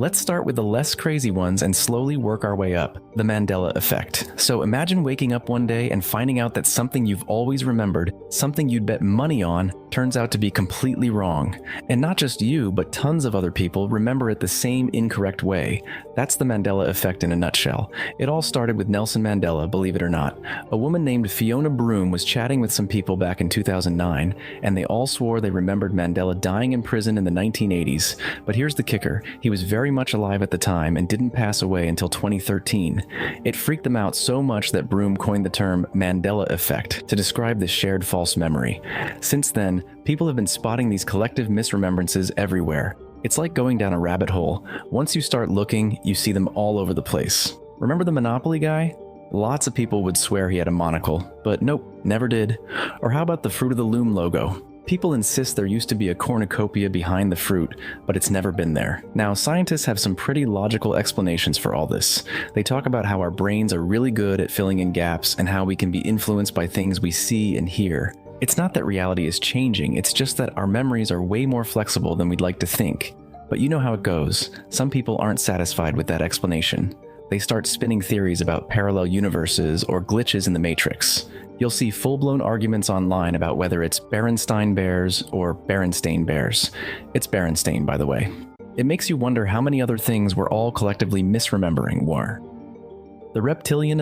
Let's start with the less crazy ones and slowly work our way up. The Mandela effect. So imagine waking up one day and finding out that something you've always remembered, something you'd bet money on, turns out to be completely wrong. And not just you, but tons of other people remember it the same incorrect way. That's the Mandela effect in a nutshell. It all started with Nelson Mandela, believe it or not. A woman named Fiona Broome was chatting with some people back in 2009, and they all swore they remembered Mandela dying in prison in the 1980s. But here's the kicker. He was very much alive at the time and didn't pass away until 2013. It freaked them out so much that Broome coined the term Mandela effect to describe this shared false memory. Since then, people have been spotting these collective misremembrances everywhere. It's like going down a rabbit hole. Once you start looking, you see them all over the place. Remember the Monopoly guy? Lots of people would swear he had a monocle, but nope, never did. Or how about the Fruit of the Loom logo? People insist there used to be a cornucopia behind the fruit, but it's never been there. Now, scientists have some pretty logical explanations for all this. They talk about how our brains are really good at filling in gaps and how we can be influenced by things we see and hear. It's not that reality is changing, it's just that our memories are way more flexible than we'd like to think. But you know how it goes. Some people aren't satisfied with that explanation. They start spinning theories about parallel universes or glitches in the Matrix. You'll see full-blown arguments online about whether it's Berenstain Bears or Berenstain Bears. It's Berenstain, by the way. It makes you wonder how many other things we're all collectively misremembering were. The Reptilian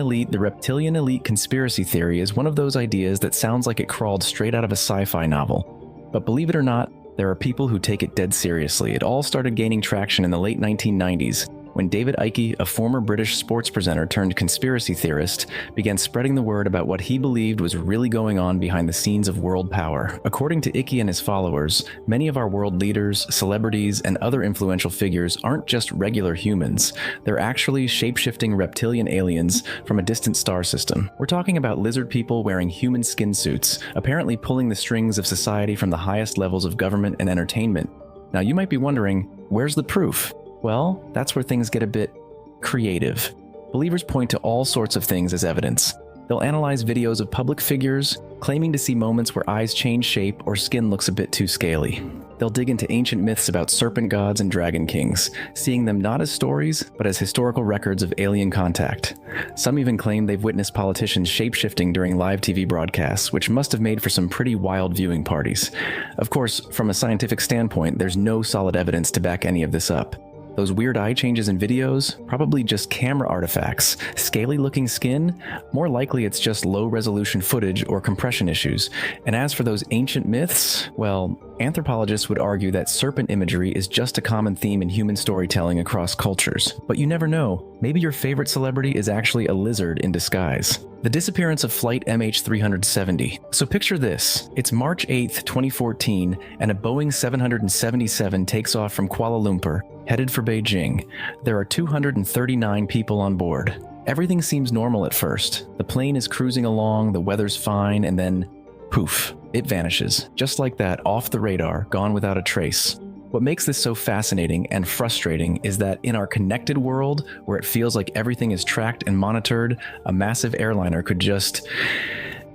elite conspiracy theory is one of those ideas that sounds like it crawled straight out of a sci-fi novel. But believe it or not, there are people who take it dead seriously. It all started gaining traction in the late 1990s. When David Icke, a former British sports presenter turned conspiracy theorist, began spreading the word about what he believed was really going on behind the scenes of world power. According to Icke and his followers, many of our world leaders, celebrities, and other influential figures aren't just regular humans. They're actually shape-shifting reptilian aliens from a distant star system. We're talking about lizard people wearing human skin suits, apparently pulling the strings of society from the highest levels of government and entertainment. Now you might be wondering, where's the proof? Well, that's where things get a bit creative. Believers point to all sorts of things as evidence. They'll analyze videos of public figures, claiming to see moments where eyes change shape or skin looks a bit too scaly. They'll dig into ancient myths about serpent gods and dragon kings, seeing them not as stories, but as historical records of alien contact. Some even claim they've witnessed politicians shape-shifting during live TV broadcasts, which must have made for some pretty wild viewing parties. Of course, from a scientific standpoint, there's no solid evidence to back any of this up. Those weird eye changes in videos? Probably just camera artifacts. Scaly-looking skin? More likely it's just low-resolution footage or compression issues. And as for those ancient myths, well, anthropologists would argue that serpent imagery is just a common theme in human storytelling across cultures. But you never know. Maybe your favorite celebrity is actually a lizard in disguise. The disappearance of Flight MH370. So picture this. It's March 8th, 2014, and a Boeing 777 takes off from Kuala Lumpur, headed for Beijing. There are 239 people on board. Everything seems normal at first. The plane is cruising along, the weather's fine, and then poof, it vanishes. Just like that, off the radar, gone without a trace. What makes this so fascinating and frustrating is that in our connected world, where it feels like everything is tracked and monitored, a massive airliner could just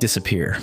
disappear.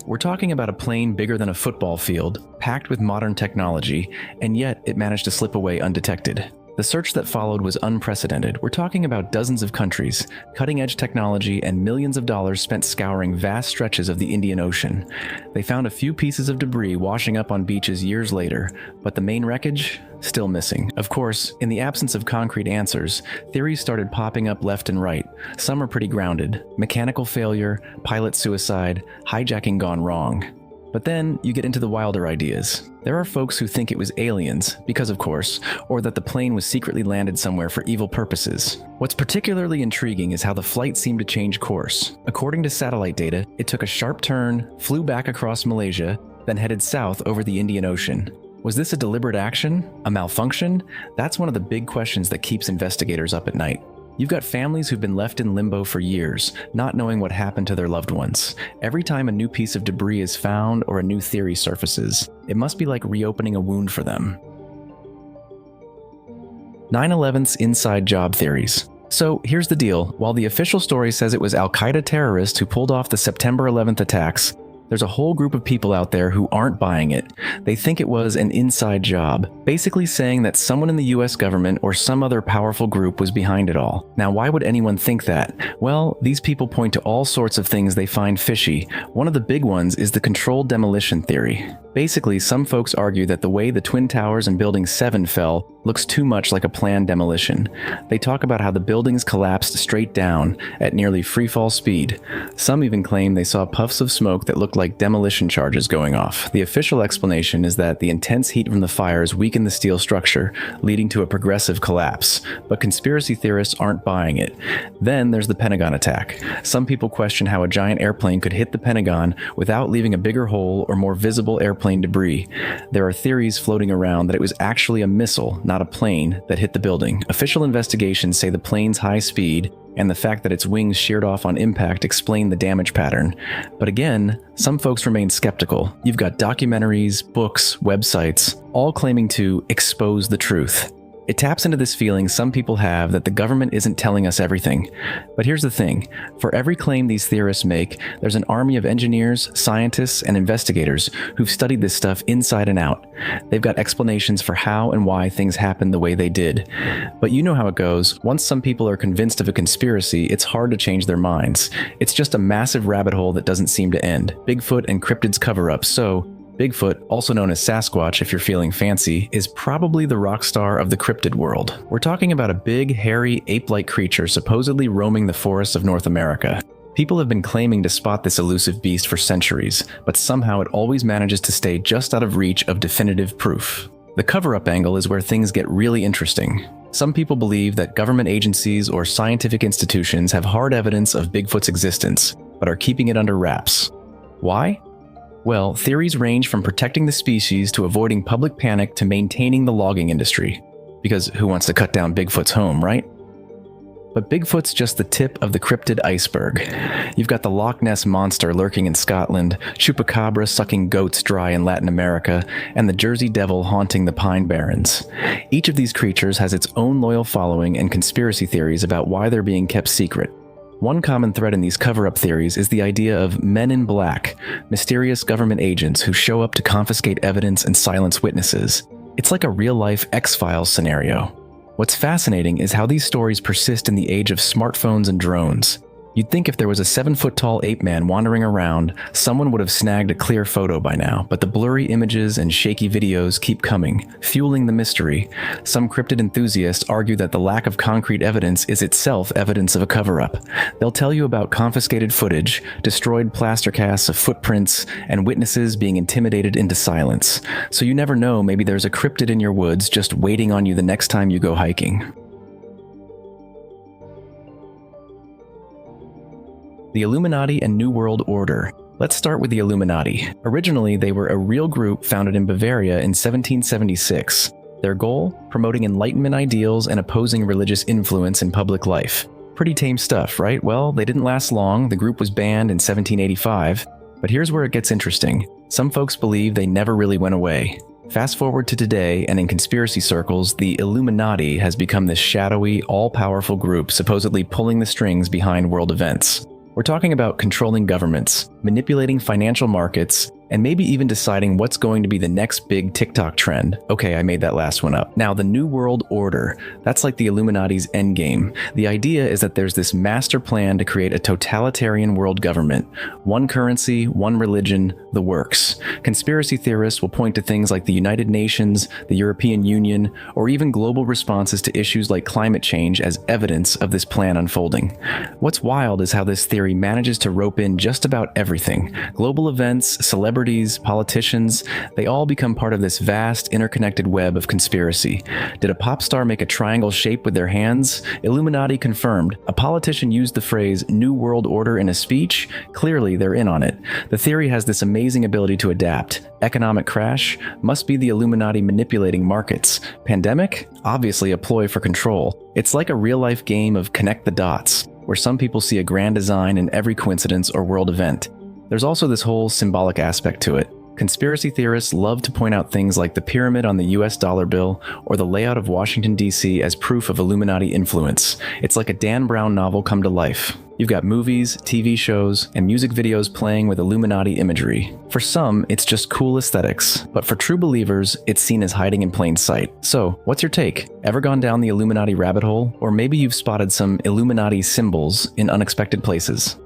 We're talking about a plane bigger than a football field, packed with modern technology, and yet it managed to slip away undetected. The search that followed was unprecedented. We're talking about dozens of countries, cutting-edge technology, and millions of dollars spent scouring vast stretches of the Indian Ocean. They found a few pieces of debris washing up on beaches years later, but the main wreckage? Still missing. Of course, in the absence of concrete answers, theories started popping up left and right. Some are pretty grounded. Mechanical failure, pilot suicide, hijacking gone wrong. But then you get into the wilder ideas. There are folks who think it was aliens, because of course, or that the plane was secretly landed somewhere for evil purposes. What's particularly intriguing is how the flight seemed to change course. According to satellite data, it took a sharp turn, flew back across Malaysia, then headed south over the Indian Ocean. Was this a deliberate action? A malfunction? That's one of the big questions that keeps investigators up at night. You've got families who've been left in limbo for years, not knowing what happened to their loved ones. Every time a new piece of debris is found or a new theory surfaces, it must be like reopening a wound for them. 9/11's inside job theories. So here's the deal. While the official story says it was Al-Qaeda terrorists who pulled off the September 11th attacks, There's a whole group of people out there who aren't buying it. They think it was an inside job, basically saying that someone in the US government or some other powerful group was behind it all. Now, why would anyone think that? Well, these people point to all sorts of things they find fishy. One of the big ones is the controlled demolition theory. Basically, some folks argue that the way the Twin Towers and Building 7 fell looks too much like a planned demolition. They talk about how the buildings collapsed straight down at nearly freefall speed. Some even claim they saw puffs of smoke that looked like demolition charges going off. The official explanation is that the intense heat from the fires weakened the steel structure, leading to a progressive collapse. But conspiracy theorists aren't buying it. Then there's the Pentagon attack. Some people question how a giant airplane could hit the Pentagon without leaving a bigger hole or more visible airplane debris. There are theories floating around that it was actually a missile, not a plane, that hit the building. Official investigations say the plane's high speed and the fact that its wings sheared off on impact explain the damage pattern. But again, some folks remain skeptical. You've got documentaries, books, websites, all claiming to expose the truth. It taps into this feeling some people have that the government isn't telling us everything. But here's the thing. For every claim these theorists make, there's an army of engineers, scientists, and investigators who've studied this stuff inside and out. They've got explanations for how and why things happened the way they did. But you know how it goes. Once some people are convinced of a conspiracy, it's hard to change their minds. It's just a massive rabbit hole that doesn't seem to end. Bigfoot and cryptids cover-up, so Bigfoot, also known as Sasquatch if you're feeling fancy, is probably the rock star of the cryptid world. We're talking about a big, hairy, ape-like creature supposedly roaming the forests of North America. People have been claiming to spot this elusive beast for centuries, but somehow it always manages to stay just out of reach of definitive proof. The cover-up angle is where things get really interesting. Some people believe that government agencies or scientific institutions have hard evidence of Bigfoot's existence, but are keeping it under wraps. Why? Well, theories range from protecting the species to avoiding public panic to maintaining the logging industry. Because who wants to cut down Bigfoot's home, right? But Bigfoot's just the tip of the cryptid iceberg. You've got the Loch Ness Monster lurking in Scotland, Chupacabra sucking goats dry in Latin America, and the Jersey Devil haunting the Pine Barrens. Each of these creatures has its own loyal following and conspiracy theories about why they're being kept secret. One common thread in these cover-up theories is the idea of men in black, mysterious government agents who show up to confiscate evidence and silence witnesses. It's like a real-life X-Files scenario. What's fascinating is how these stories persist in the age of smartphones and drones. You'd think if there was a 7-foot-tall ape man wandering around, someone would have snagged a clear photo by now, but the blurry images and shaky videos keep coming, fueling the mystery. Some cryptid enthusiasts argue that the lack of concrete evidence is itself evidence of a cover-up. They'll tell you about confiscated footage, destroyed plaster casts of footprints, and witnesses being intimidated into silence. So you never know, maybe there's a cryptid in your woods just waiting on you the next time you go hiking. The Illuminati and New World Order. Let's start with the Illuminati. Originally, they were a real group founded in Bavaria in 1776. Their goal? Promoting Enlightenment ideals and opposing religious influence in public life. Pretty tame stuff, right? Well, they didn't last long. The group was banned in 1785. But here's where it gets interesting. Some folks believe they never really went away. Fast forward to today, and in conspiracy circles, the Illuminati has become this shadowy, all-powerful group supposedly pulling the strings behind world events. We're talking about controlling governments, manipulating financial markets, and maybe even deciding what's going to be the next big TikTok trend. Okay, I made that last one up. Now, the New World Order, that's like the Illuminati's endgame. The idea is that there's this master plan to create a totalitarian world government. One currency, one religion, the works. Conspiracy theorists will point to things like the United Nations, the European Union, or even global responses to issues like climate change as evidence of this plan unfolding. What's wild is how this theory manages to rope in just about everything. Global events, celebrities, politicians, they all become part of this vast, interconnected web of conspiracy. Did a pop star make a triangle shape with their hands? Illuminati confirmed. A politician used the phrase New World Order in a speech? Clearly, they're in on it. The theory has this amazing ability to adapt. Economic crash? Must be the Illuminati manipulating markets. Pandemic? Obviously a ploy for control. It's like a real-life game of connect the dots, where some people see a grand design in every coincidence or world event. There's also this whole symbolic aspect to it. Conspiracy theorists love to point out things like the pyramid on the US dollar bill or the layout of Washington, D.C. as proof of Illuminati influence. It's like a Dan Brown novel come to life. You've got movies, TV shows, and music videos playing with Illuminati imagery. For some, it's just cool aesthetics, but for true believers, it's seen as hiding in plain sight. So, what's your take? Ever gone down the Illuminati rabbit hole? Or maybe you've spotted some Illuminati symbols in unexpected places?